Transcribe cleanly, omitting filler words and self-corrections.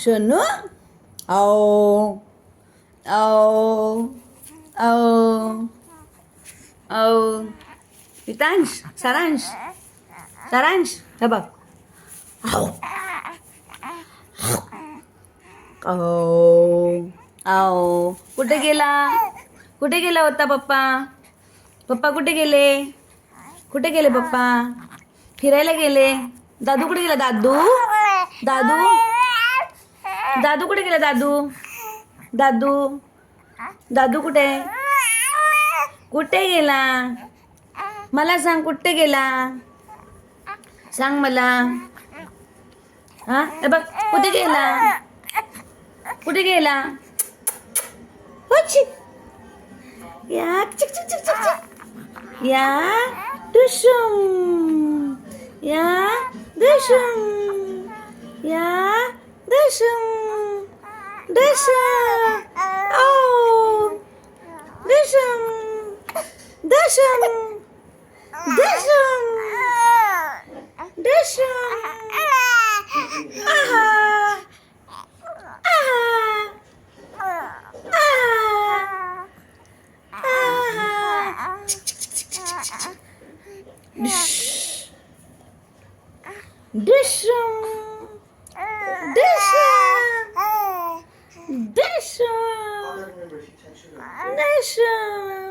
शनू आओ आओ आओ आओ हितांश सारांश सारांश हे बघ आओ आओ आओ कुठे गेला होता पप्पा पप्पा कुठे गेले पप्पा फिरायला गेले दादू कुठे गेला दादू दादू दादू कुठे गेला दादू दादू दादू कुठे गेला मला सांग कुठे गेला सांग मला हा हे बघ कुठे गेला या चिक चिक चिक चिक चिक या दुशुम या दुशुम या दुशुम दुशुम ओ दुशुम दुशुम दुशुम दुशुम आहा Dishum, dishum, dishum, dishum.